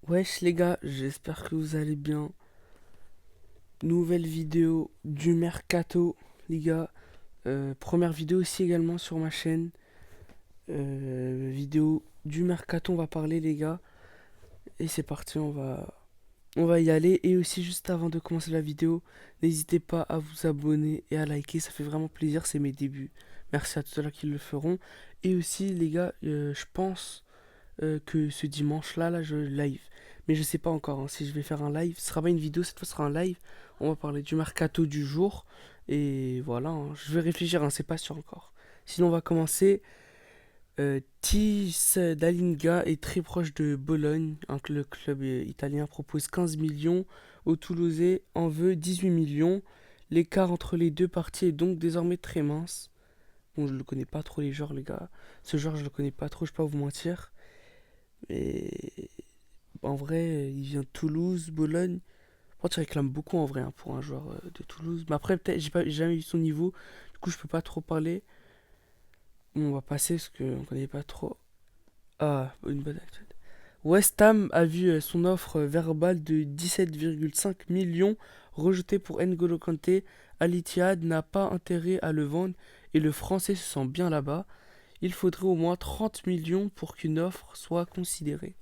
Wesh les gars, j'espère que vous allez bien. Nouvelle vidéo du mercato, les gars. Première vidéo aussi également sur ma chaîne. Vidéo du mercato, on va parler les gars. Et c'est parti, on va y aller. Et aussi juste avant de commencer la vidéo, n'hésitez pas à vous abonner et à liker, ça fait vraiment plaisir, c'est mes débuts. Merci à tous ceux-là qui le feront. Et aussi les gars, je pense que ce dimanche-là, je live. Mais je sais pas encore hein, si je vais faire un live. Ce sera pas une vidéo, cette fois ce sera un live. On va parler du mercato du jour. Et voilà, hein, je vais réfléchir, hein, c'est pas sûr encore. Sinon, on va commencer. Tis Dalinga est très proche de Bologne. Le club italien propose 15 millions. Au Toulousais en veut 18 millions. L'écart entre les deux parties est donc désormais très mince. Bon, je le connais pas trop les joueurs, les gars. Ce joueur, je le connais pas trop, je vais pas vous mentir. Et en vrai, il vient de Toulouse, Bologne. Moi, tu réclames beaucoup en vrai hein, pour un joueur de Toulouse. Mais après, peut-être, j'ai jamais eu son niveau. Du coup, je peux pas trop parler. Bon, on va passer parce qu'on connaît pas trop. Ah, une bonne actualité. West Ham a vu son offre verbale de 17,5 millions rejetée pour N'Golo Kanté. Al Ittihad n'a pas intérêt à le vendre et le français se sent bien là-bas. Il faudrait au moins 30 millions pour qu'une offre soit considérée.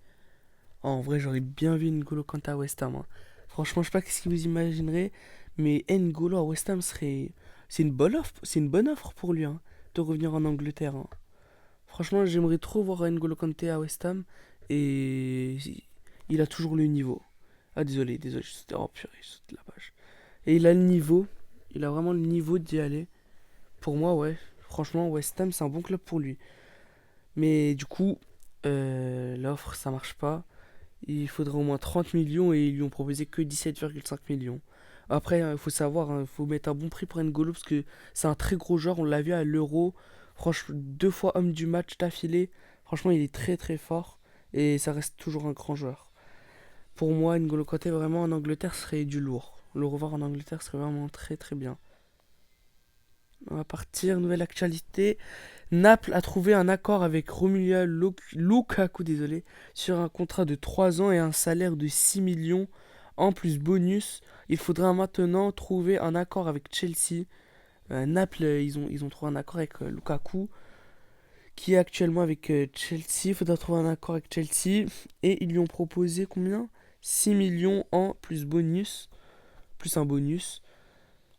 Oh, en vrai, j'aurais bien vu N'Golo Kanté à West Ham, hein. Franchement, je sais pas ce que vous imaginerez, mais N'Golo à West Ham serait. C'est une bonne offre, c'est une bonne offre pour lui, hein, de revenir en Angleterre, hein. Franchement, j'aimerais trop voir N'Golo Kanté à West Ham et il a toujours le niveau. Ah désolé, oh purée, je saute la page. Et il a le niveau, il a vraiment le niveau d'y aller. Pour moi, ouais, franchement, West Ham c'est un bon club pour lui. Mais du coup, l'offre ça marche pas. Il faudrait au moins 30 millions et ils lui ont proposé que 17,5 millions. Après, il faut savoir, il faut mettre un bon prix pour N'Golo parce que c'est un très gros joueur. On l'a vu à l'Euro. Franchement, deux fois homme du match d'affilée. Franchement, il est très très fort et ça reste toujours un grand joueur. Pour moi, N'Golo Kanté vraiment en Angleterre serait du lourd. Le revoir en Angleterre serait vraiment très très bien. On va partir, nouvelle actualité. Naples a trouvé un accord avec Romelu Lukaku désolé, sur un contrat de 3 ans et un salaire de 6 millions en plus bonus. Il faudra maintenant trouver un accord avec Chelsea. Naples, ils ont trouvé un accord avec Lukaku, qui est actuellement avec Chelsea. Il faudra trouver un accord avec Chelsea. Et ils lui ont proposé combien? 6 millions en plus bonus. Plus un bonus.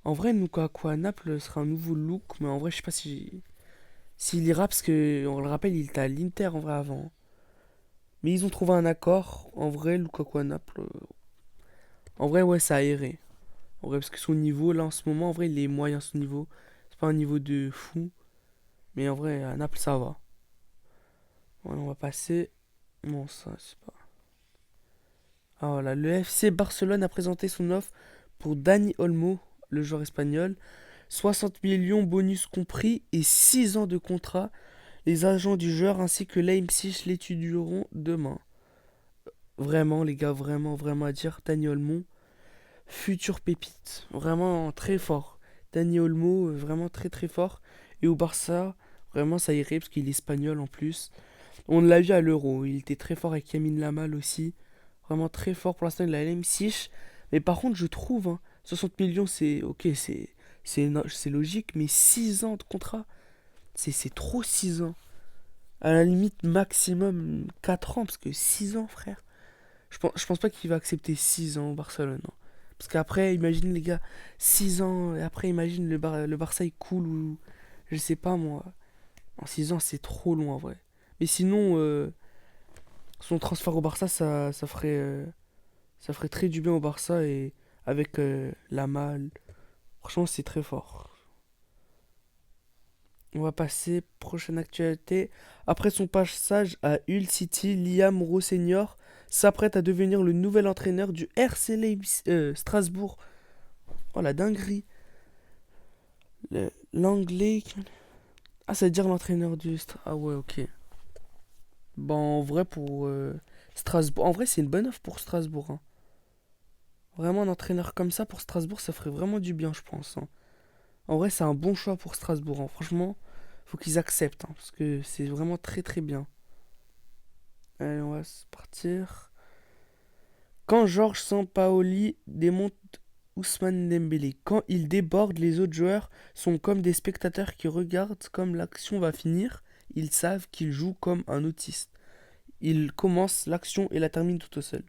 En vrai, Lukaku à Naples sera un nouveau look, mais en vrai, je sais pas si s'il ira, parce que, on le rappelle, il était à l'Inter en vrai avant. Mais ils ont trouvé un accord. En vrai, Lukaku à Naples. En vrai, ouais, ça a erré. En vrai, parce que son niveau, là, en ce moment, en vrai, il est moyen son niveau. C'est pas un niveau de fou. Mais en vrai, à Naples, ça va. Voilà, on va passer. Bon, ça, c'est pas. Ah voilà, le FC Barcelone a présenté son offre pour Dani Olmo, le joueur espagnol. 60 millions bonus compris et 6 ans de contrat. Les agents du joueur ainsi que Leipzig l'étudieront demain. Vraiment, les gars, vraiment, vraiment à dire. Dani Olmo, futur pépite. Vraiment très fort. Dani Olmo, vraiment très très fort. Et au Barça, vraiment ça irait parce qu'il est espagnol en plus. On l'a vu à l'Euro. Il était très fort avec Yamin Lamal aussi. Vraiment très fort pour l'instant. Il a l'M6. Mais par contre, je trouve, hein, 60 millions, c'est ok, c'est logique. Mais 6 ans de contrat, c'est trop 6 ans. À la limite, maximum 4 ans. Parce que 6 ans, frère. Je pense pas qu'il va accepter 6 ans au Barcelone, non. Parce qu'après, imagine les gars, 6 ans, et après, imagine le Barça il coule ou. Je sais pas moi. En 6 ans, c'est trop long en vrai. Mais sinon, son transfert au Barça, ça ferait très du bien au Barça et avec la malle. Franchement, c'est très fort. On va passer, prochaine actualité. Après son passage à Hull City, Liam Rossenior s'apprête à devenir le nouvel entraîneur du RC Strasbourg. Oh la dinguerie. L'anglais. Ah, ça veut dire l'entraîneur du. Ah ouais, ok. Bon, en vrai, pour Strasbourg. En vrai, c'est une bonne offre pour Strasbourg, hein. Vraiment, un entraîneur comme ça pour Strasbourg, ça ferait vraiment du bien, je pense, hein. En vrai, c'est un bon choix pour Strasbourg, hein. Franchement, faut qu'ils acceptent, hein, parce que c'est vraiment très très bien. Allez, on va partir. Quand Georges Sampaoli démonte Ousmane Dembélé, quand il déborde, les autres joueurs sont comme des spectateurs qui regardent comme l'action va finir. Ils savent qu'ils jouent comme un autiste. Il commence l'action et la termine tout au seul.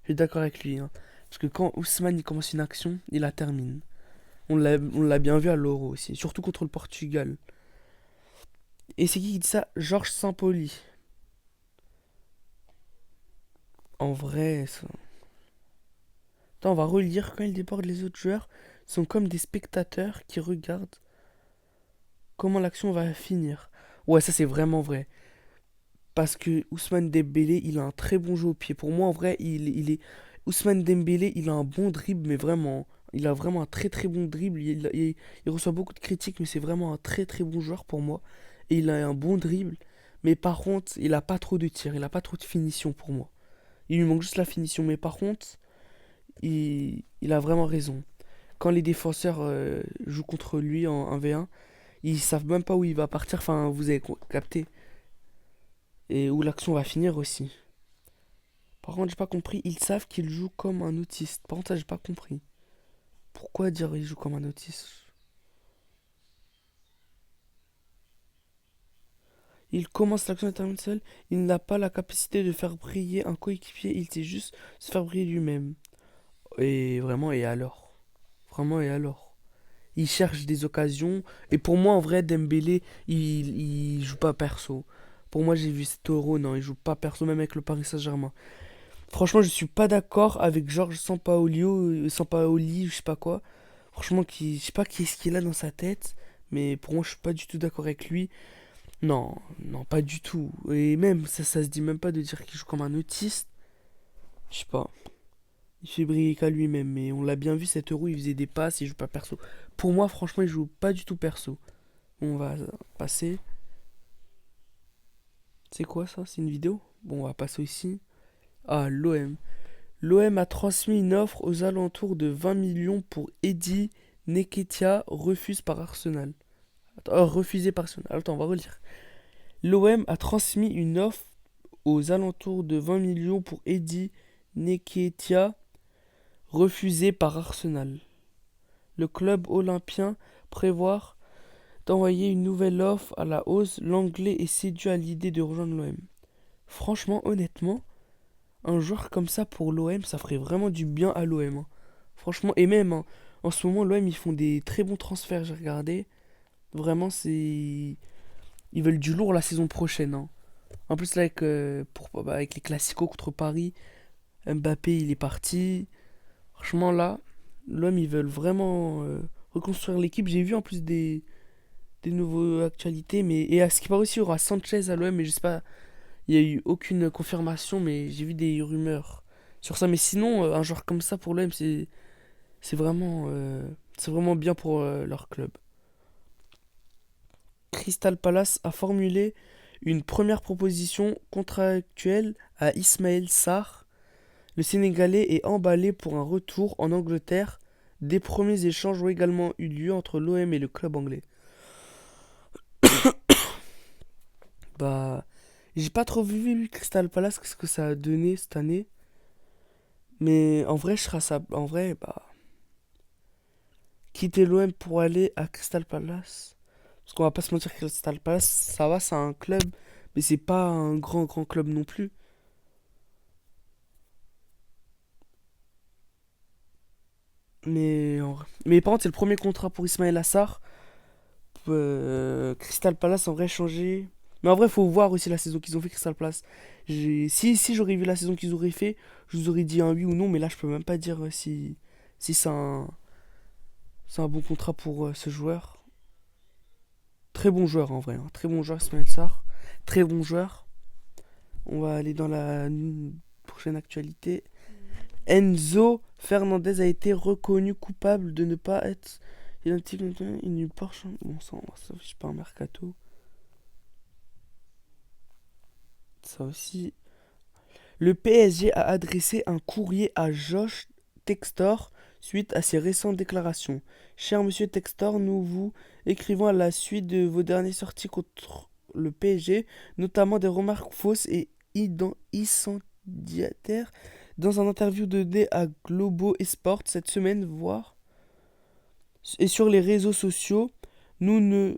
Je suis d'accord avec lui, hein. Parce que quand Ousmane il commence une action, il la termine. On l'a bien vu à l'Euro aussi, surtout contre le Portugal. Et c'est qui dit ça? Georges Sampaoli. En vrai, ça... Attends, on va relire. Quand il déborde, les autres joueurs sont comme des spectateurs qui regardent comment l'action va finir. Ouais, ça c'est vraiment vrai. Parce que Ousmane Dembélé, il a un très bon jeu au pied. Pour moi, en vrai, il est... Ousmane Dembélé, il a un bon dribble, mais vraiment... Il a vraiment un très très bon dribble. Il reçoit beaucoup de critiques, mais c'est vraiment un très très bon joueur pour moi. Et il a un bon dribble. Mais par contre, il a pas trop de tir. Il a pas trop de finition pour moi. Il lui manque juste la finition. Mais par contre, il a vraiment raison. Quand les défenseurs jouent contre lui en 1v1, ils savent même pas où il va partir. Enfin, vous avez capté. Et où l'action va finir aussi. Par contre, j'ai pas compris. Ils savent qu'il joue comme un autiste. Par contre, ça, j'ai pas compris. Pourquoi dire il joue comme un autiste? Il commence l'action et termine seul. Il n'a pas la capacité de faire briller un coéquipier. Il sait juste se faire briller lui-même. Et vraiment, et alors? Vraiment, et alors? Il cherche des occasions. Et pour moi, en vrai, Dembélé, il joue pas perso. Pour moi, j'ai vu cet Euro, non, il joue pas perso, même avec le Paris Saint-Germain. Franchement, je suis pas d'accord avec Georges Sampaoli, je sais pas quoi. Franchement, je sais pas qui est-ce qu'il a dans sa tête, mais pour moi, je suis pas du tout d'accord avec lui. Non, non, pas du tout. Et même, ça se dit même pas de dire qu'il joue comme un autiste. Je sais pas. Il fait briller qu'à lui-même, mais on l'a bien vu cet euro, il faisait des passes, il joue pas perso. Pour moi, franchement, il joue pas du tout perso. On va passer. C'est quoi ça? C'est une vidéo? Bon, on va passer ici. Ah, l'OM. L'OM a transmis une offre aux alentours de 20 millions pour Eddie Nketiah, refusé par Arsenal. Refusé par Arsenal. Attends, on va relire. L'OM a transmis une offre aux alentours de 20 millions pour Eddie Nketiah, refusé par Arsenal. Le club olympien prévoit d'envoyer une nouvelle offre à la hausse. L'Anglais est séduit à l'idée de rejoindre l'OM. Franchement, honnêtement, un joueur comme ça pour l'OM, ça ferait vraiment du bien à l'OM, hein. Franchement, et même, hein, en ce moment, l'OM, ils font des très bons transferts, j'ai regardé. Vraiment, c'est... Ils veulent du lourd la saison prochaine, hein. En plus, là, avec les classicos contre Paris, Mbappé, il est parti. Franchement, là, l'OM, ils veulent vraiment reconstruire l'équipe. J'ai vu en plus des nouveaux actualités, mais... Et à ce qui paraît aussi, il y aura Sanchez à l'OM, mais je sais pas... Il n'y a eu aucune confirmation, mais j'ai vu des rumeurs sur ça. Mais sinon, un joueur comme ça pour l'OM, c'est vraiment bien pour leur club. Crystal Palace a formulé une première proposition contractuelle à Ismaël Sarr. Le Sénégalais est emballé pour un retour en Angleterre. Des premiers échanges ont également eu lieu entre l'OM et le club anglais. Bah, j'ai pas trop vu Crystal Palace, qu'est-ce que ça a donné cette année. Mais en vrai, je serais ça. En vrai, bah, quitter l'OM pour aller à Crystal Palace. Parce qu'on va pas se mentir, Crystal Palace, ça va, c'est un club, mais c'est pas un grand grand club non plus. Mais par contre, c'est le premier contrat pour Ismaël Assar. Crystal Palace en vrai changé. Mais en vrai, faut voir aussi la saison qu'ils ont fait Crystal Palace. Si j'aurais vu la saison qu'ils auraient fait, je vous aurais dit un oui ou non, mais là je peux même pas dire si c'est un bon contrat pour ce joueur. Très bon joueur en vrai, hein. Très bon joueur Ismaël Sarr. Très bon joueur. On va aller dans la prochaine actualité. Enzo Fernandez a été reconnu coupable de ne pas être identique. Il n'eut pas bon sang, ça je sais pas un mercato. Ça aussi. Le PSG a adressé un courrier à Josh Textor suite à ses récentes déclarations. Cher monsieur Textor, nous vous écrivons à la suite de vos dernières sorties contre le PSG, notamment des remarques fausses et incendiaires dans un interview donné à Globo Esport cette semaine, voire et sur les réseaux sociaux, nous ne,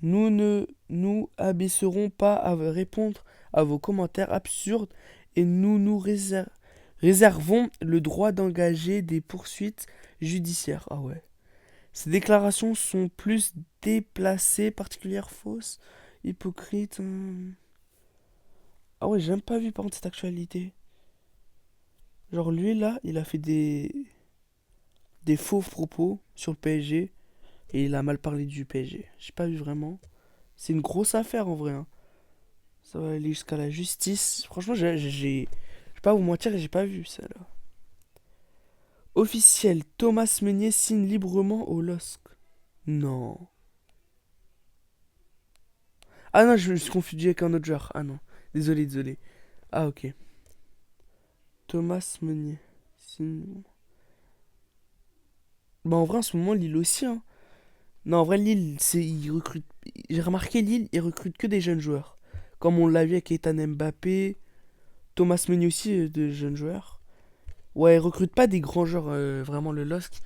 nous ne nous abaisserons pas à répondre à vos commentaires absurdes et nous nous réservons le droit d'engager des poursuites judiciaires. Ah ouais. Ces déclarations sont plus déplacées, particulières, fausses, hypocrites. Ah ouais, j'ai même pas vu par contre cette actualité. Genre lui là, il a fait des faux propos sur le PSG et il a mal parlé du PSG. J'ai pas vu vraiment. C'est une grosse affaire en vrai, hein. Ça va aller jusqu'à la justice. Franchement, je vais pas vous mentir, j'ai pas vu ça là. Officiel, Thomas Meunier signe librement au LOSC. Non. Ah non, je me suis confondu avec un autre joueur. Ah non. Désolé, désolé. Ah ok. Thomas Meunier. Signe. Bah en vrai, en ce moment, Lille aussi, hein. Non, en vrai, Lille, ils recrutent. J'ai remarqué, Lille, ils recrutent que des jeunes joueurs. Comme on l'a vu avec Ethan Mbappé, Thomas Meunier aussi, de jeunes joueurs. Ouais, ils recrutent pas des grands joueurs, vraiment le LOSC.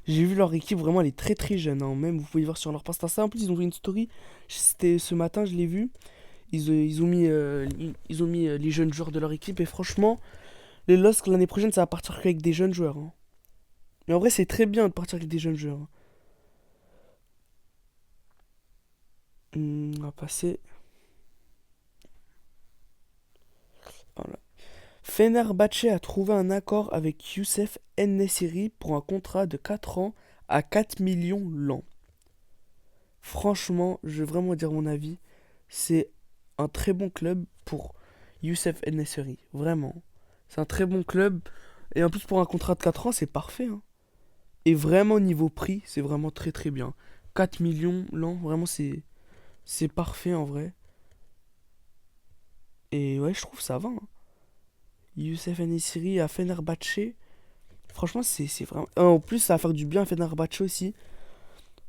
J'ai vu leur équipe, vraiment, elle est très très jeune, hein. Même, vous pouvez voir sur leur post Insta. En plus, ils ont fait une story. C'était ce matin, je l'ai vu. Ils ont mis les jeunes joueurs de leur équipe. Et franchement, les LOSC, l'année prochaine, ça va partir qu'avec des jeunes joueurs, hein. Mais en vrai, c'est très bien de partir avec des jeunes joueurs, hein. On va passer. Voilà. Fenerbahçe a trouvé un accord avec Youssef En-Nesyri pour un contrat de 4 ans à 4 millions l'an. Franchement, je vais vraiment dire mon avis. C'est un très bon club pour Youssef En-Nesyri. Vraiment. C'est un très bon club. Et en plus, pour un contrat de 4 ans, c'est parfait, hein. Et vraiment, niveau prix, c'est vraiment très très bien. 4 millions l'an, vraiment, c'est parfait en vrai. Et ouais, je trouve ça va, hein. Youssef En-Nesyri à Fenerbahçe. Franchement, c'est vraiment. En plus, ça va faire du bien à Fenerbahçe aussi.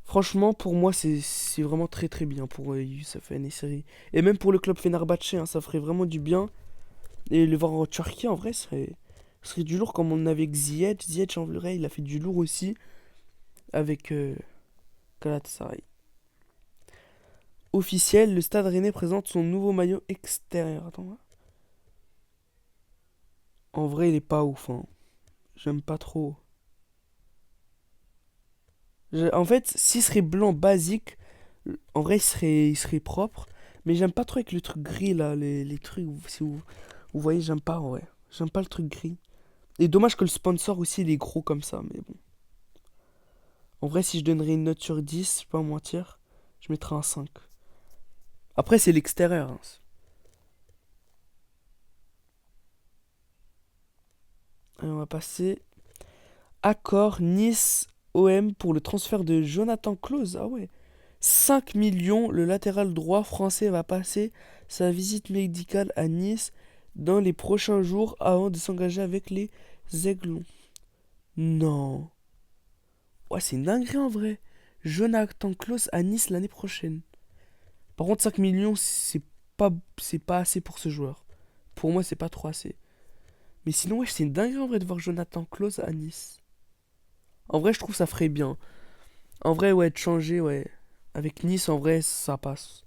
Franchement, pour moi, c'est vraiment très très bien pour Youssef En-Nesyri. Et même pour le club Fenerbahçe, hein, ça ferait vraiment du bien. Et le voir en Turquie, en vrai, serait du lourd comme on avait avec Ziyech. Ziyech, en vrai, il a fait du lourd aussi avec Galatasaray. Officiel, le Stade Rennais présente son nouveau maillot extérieur. Attends. En vrai, il est pas ouf, hein. J'aime pas trop. En fait, s'il serait blanc basique, en vrai, il serait propre. Mais j'aime pas trop avec le truc gris là, les trucs. Si vous voyez, j'aime pas, ouais. J'aime pas le truc gris. Et dommage que le sponsor aussi il est gros comme ça, mais bon. En vrai, si je donnerais une note sur 10, je vais pas mentir, je mettrais un 5. Après, c'est l'extérieur, hein. Allez, on va passer. Accord Nice OM pour le transfert de Jonathan Claus. Ah ouais. 5 millions, le latéral droit français va passer sa visite médicale à Nice dans les prochains jours avant de s'engager avec les Aiglons. Non. Ouais, c'est une dinguerie en vrai. Jonathan Klaus à Nice l'année prochaine. Par contre, 5 millions, pas, c'est pas assez pour ce joueur. Pour moi, c'est pas trop assez. Mais sinon, ouais, c'est une dinguerie en vrai de voir Jonathan Klaus à Nice. En vrai, je trouve ça ferait bien. En vrai, ouais, de changer, ouais. Avec Nice, en vrai, ça passe.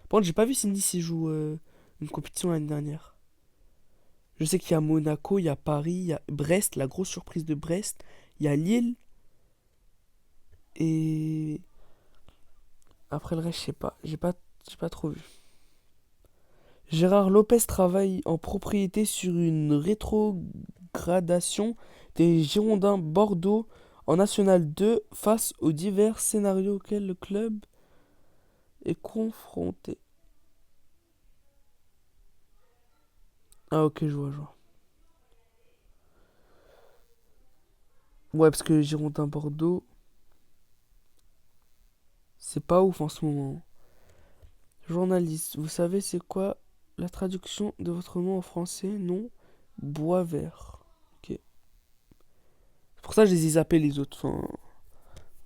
Par contre, j'ai pas vu si Nice il joue une compétition l'année dernière. Je sais qu'il y a Monaco, il y a Paris, il y a Brest, la grosse surprise de Brest. Il y a Lille. Et après le reste, je sais pas. J'ai pas trop vu. Gérard Lopez travaille en propriété sur une rétrogradation des Girondins Bordeaux en National 2 face aux divers scénarios auxquels le club est confronté. Ah ok, je vois. Ouais, parce que Girondins Bordeaux, c'est pas ouf en ce moment. Journaliste, vous savez c'est quoi la traduction de votre nom en français? Non. Bois vert. Ok. C'est pour ça que je les ai zappés les autres. Enfin,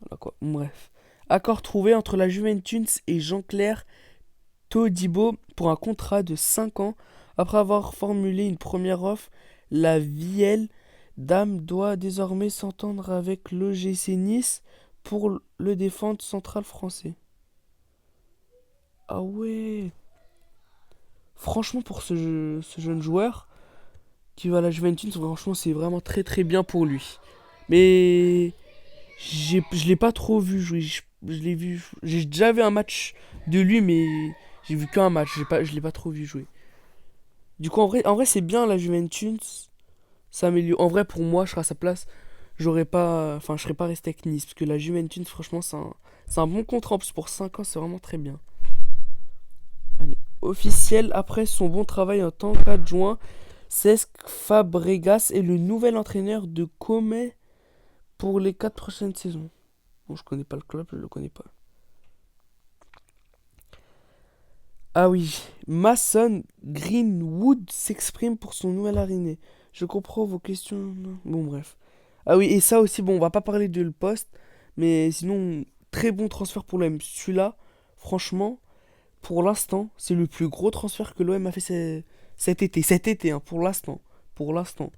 voilà quoi. Bref. Accord trouvé entre la Juventus et Jean-Claire Todibo pour un contrat de 5 ans Après avoir formulé une première offre, la Vielle Dame doit désormais s'entendre avec l'OGC Nice pour le défendre central français. Ah ouais. Franchement, pour ce jeune joueur qui va à la Juventus, franchement, c'est vraiment très très bien pour lui. Mais je l'ai pas trop vu jouer. Je l'ai vu. J'ai déjà vu un match de lui, mais j'ai vu qu'un match. Je l'ai pas trop vu jouer. Du coup, en vrai c'est bien la Juventus. Ça améliore. En vrai, pour moi, je serais à sa place. J'aurais pas. Enfin, je serais pas resté avec Nice. Parce que la Juventus, franchement, c'est un bon contrat. En plus, pour 5 ans, c'est vraiment très bien. Allez. Officiel, après son bon travail en tant qu'adjoint, Cesc Fabregas est le nouvel entraîneur de Comé pour les 4 prochaines saisons. Bon, je connais pas le club, je le connais pas. Ah oui, Mason Greenwood s'exprime pour son nouvel arriné. Je comprends vos questions. Bon, bref. Ah oui, et ça aussi, bon, on va pas parler de le poste, mais sinon, très bon transfert pour l'OM. Celui-là, franchement, pour l'instant, c'est le plus gros transfert que l'OM a fait cet été. Cet été, hein, pour l'instant. Pour l'instant.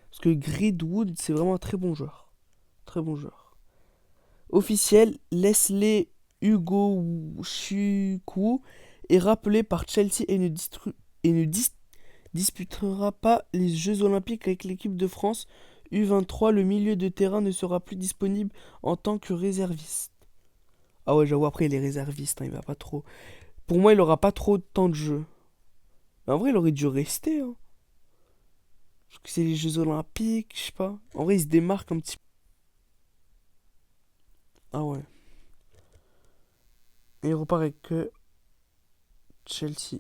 Parce que Greenwood, c'est vraiment un très bon joueur. Très bon joueur. Officiel, Leslie Hugo Chukwu est rappelé par Chelsea et disputera pas les Jeux Olympiques avec l'équipe de France U23. Le milieu de terrain ne sera plus disponible en tant que réserviste. Ah ouais, j'avoue, après, il est réserviste, hein, il va pas trop. Pour moi, il aura pas trop de temps de jeu. Mais en vrai, il aurait dû rester, hein. Parce que c'est les Jeux Olympiques, je sais pas. En vrai, il se démarque un petit peu. Ah ouais. Et il repart avec Chelsea.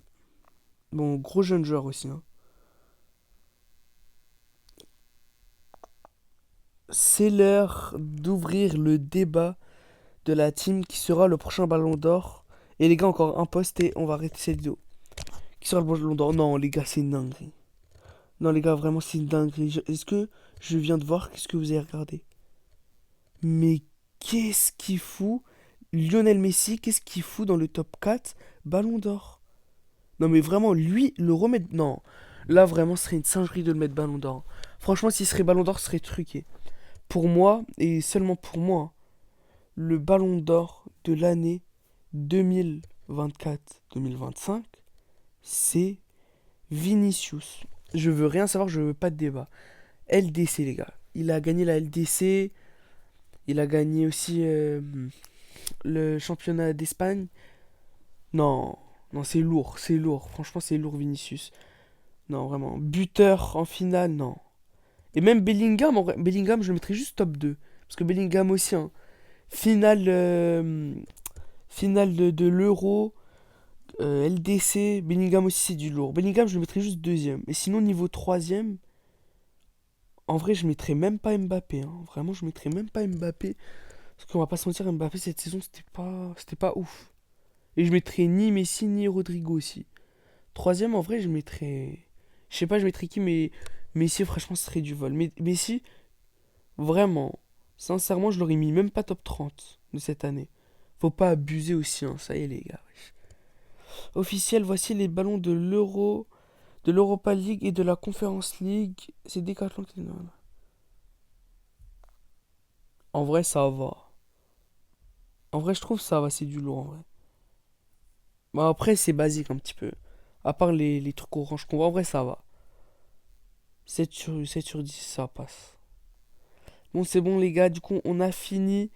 Bon, gros jeune joueur aussi, hein. C'est l'heure d'ouvrir le débat de la team qui sera le prochain ballon d'or. Et les gars, encore un post et on va arrêter cette vidéo. Qui sera le ballon d'or? Non, les gars, c'est une dinguerie. Non, les gars, vraiment, c'est une dinguerie. Est-ce que je viens de voir? Qu'est-ce que vous avez regardé? Mais qu'est-ce qu'il fout Lionel Messi, qu'est-ce qu'il fout dans le top 4 ballon d'or? Non, mais vraiment, lui, le remettre. Non, là, vraiment, ce serait une singerie de le mettre ballon d'or. Franchement, s'il serait ballon d'or, ce serait truqué. Pour moi, et seulement pour moi, le ballon d'or de l'année 2024-2025, c'est Vinicius. Je veux rien savoir, je veux pas de débat. LDC, les gars. Il a gagné la LDC. Il a gagné aussi le championnat d'Espagne. Non, non, c'est lourd, c'est lourd. Franchement, c'est lourd, Vinicius. Non, vraiment. Buteur en finale, non. Et même Bellingham, en vrai, Bellingham, je le mettrais juste top 2. Parce que Bellingham aussi, hein. Finale, finale de l'Euro, LDC, Bellingham aussi, c'est du lourd. Bellingham, je le mettrais juste deuxième. Et sinon, niveau troisième, en vrai, je mettrais même pas Mbappé, hein. Vraiment, je mettrais même pas Mbappé. Parce qu'on va pas se mentir, Mbappé, cette saison, c'était pas ouf. Et je mettrais ni Messi, ni Rodrigo aussi. Troisième, en vrai, je mettrais. Je sais pas, je mettrais qui, mais Messi, franchement, ce serait du vol. Mais Messi, vraiment, sincèrement, je l'aurais mis même pas top 30 de cette année. Faut pas abuser aussi, hein. Ça y est, les gars. Officiel, voici les ballons de l'Euro, de l'Europa League et de la Conference League. C'est Decathlon qui. En vrai, ça va. En vrai, je trouve ça va, c'est du lourd en vrai. Bah, après, c'est basique un petit peu. À part les trucs orange qu'on voit, en vrai, ça va. 7 sur 10, ça passe. Bon, c'est bon, les gars. Du coup, on a fini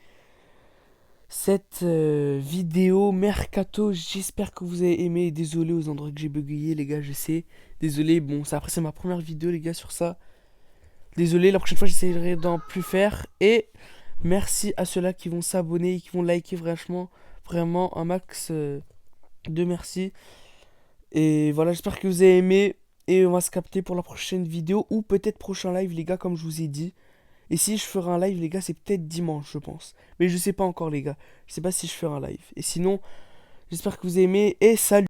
cette vidéo mercato. J'espère que vous avez aimé. Désolé aux endroits que j'ai bugayé, les gars, je sais. Désolé, bon, ça, après, c'est ma première vidéo, les gars, sur ça. Désolé, la prochaine fois, j'essaierai d'en plus faire. Et merci à ceux-là qui vont s'abonner et qui vont liker, franchement. Vraiment, un max de merci. Et voilà, j'espère que vous avez aimé. Et on va se capter pour la prochaine vidéo. Ou peut-être prochain live, les gars, comme je vous ai dit. Et si je ferai un live, les gars, c'est peut-être dimanche, je pense. Mais je sais pas encore, les gars. Je sais pas si je ferai un live. Et sinon, j'espère que vous avez aimé. Et salut!